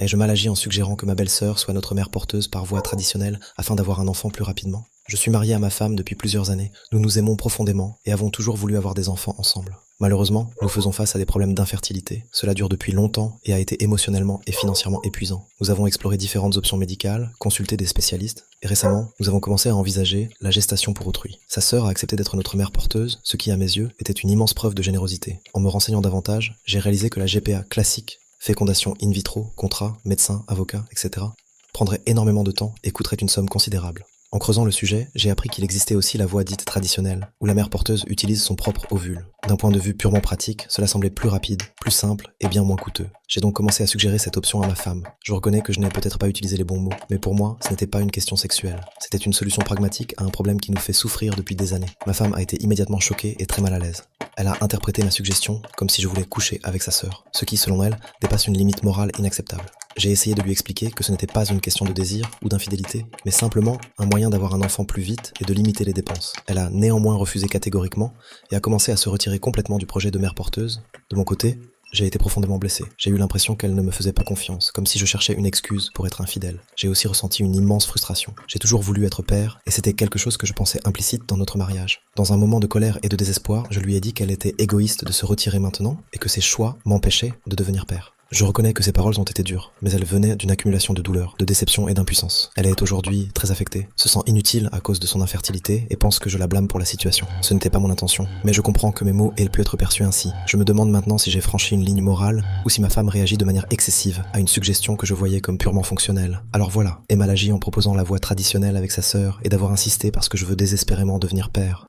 Et je mal agis en suggérant que ma belle-sœur soit notre mère porteuse par voie traditionnelle afin d'avoir un enfant plus rapidement. Je suis marié à ma femme depuis plusieurs années. Nous nous aimons profondément et avons toujours voulu avoir des enfants ensemble. Malheureusement, nous faisons face à des problèmes d'infertilité. Cela dure depuis longtemps et a été émotionnellement et financièrement épuisant. Nous avons exploré différentes options médicales, consulté des spécialistes, et récemment, nous avons commencé à envisager la gestation pour autrui. Sa sœur a accepté d'être notre mère porteuse, ce qui, à mes yeux, était une immense preuve de générosité. En me renseignant davantage, j'ai réalisé que la GPA classique, fécondation in vitro, contrat, médecin, avocat, etc., prendrait énormément de temps et coûterait une somme considérable. En creusant le sujet, j'ai appris qu'il existait aussi la voie dite traditionnelle, où la mère porteuse utilise son propre ovule. D'un point de vue purement pratique, cela semblait plus rapide, plus simple et bien moins coûteux. J'ai donc commencé à suggérer cette option à ma femme. Je reconnais que je n'ai peut-être pas utilisé les bons mots, mais pour moi, ce n'était pas une question sexuelle. C'était une solution pragmatique à un problème qui nous fait souffrir depuis des années. Ma femme a été immédiatement choquée et très mal à l'aise. Elle a interprété ma suggestion comme si je voulais coucher avec sa sœur, ce qui, selon elle, dépasse une limite morale inacceptable. J'ai essayé de lui expliquer que ce n'était pas une question de désir ou d'infidélité, mais simplement un moyen d'avoir un enfant plus vite et de limiter les dépenses. Elle a néanmoins refusé catégoriquement et a commencé à se retirer complètement du projet de mère porteuse. De mon côté, j'ai été profondément blessé. J'ai eu l'impression qu'elle ne me faisait pas confiance, comme si je cherchais une excuse pour être infidèle. J'ai aussi ressenti une immense frustration. J'ai toujours voulu être père, et c'était quelque chose que je pensais implicite dans notre mariage. Dans un moment de colère et de désespoir, je lui ai dit qu'elle était égoïste de se retirer maintenant, et que ses choix m'empêchaient de devenir père. Je reconnais que ces paroles ont été dures, mais elles venaient d'une accumulation de douleurs, de déception et d'impuissance. Elle est aujourd'hui très affectée, se sent inutile à cause de son infertilité et pense que je la blâme pour la situation. Ce n'était pas mon intention, mais je comprends que mes mots aient pu être perçus ainsi. Je me demande maintenant si j'ai franchi une ligne morale ou si ma femme réagit de manière excessive à une suggestion que je voyais comme purement fonctionnelle. Alors voilà, Emma agit en proposant la voie traditionnelle avec sa sœur et d'avoir insisté parce que je veux désespérément devenir père.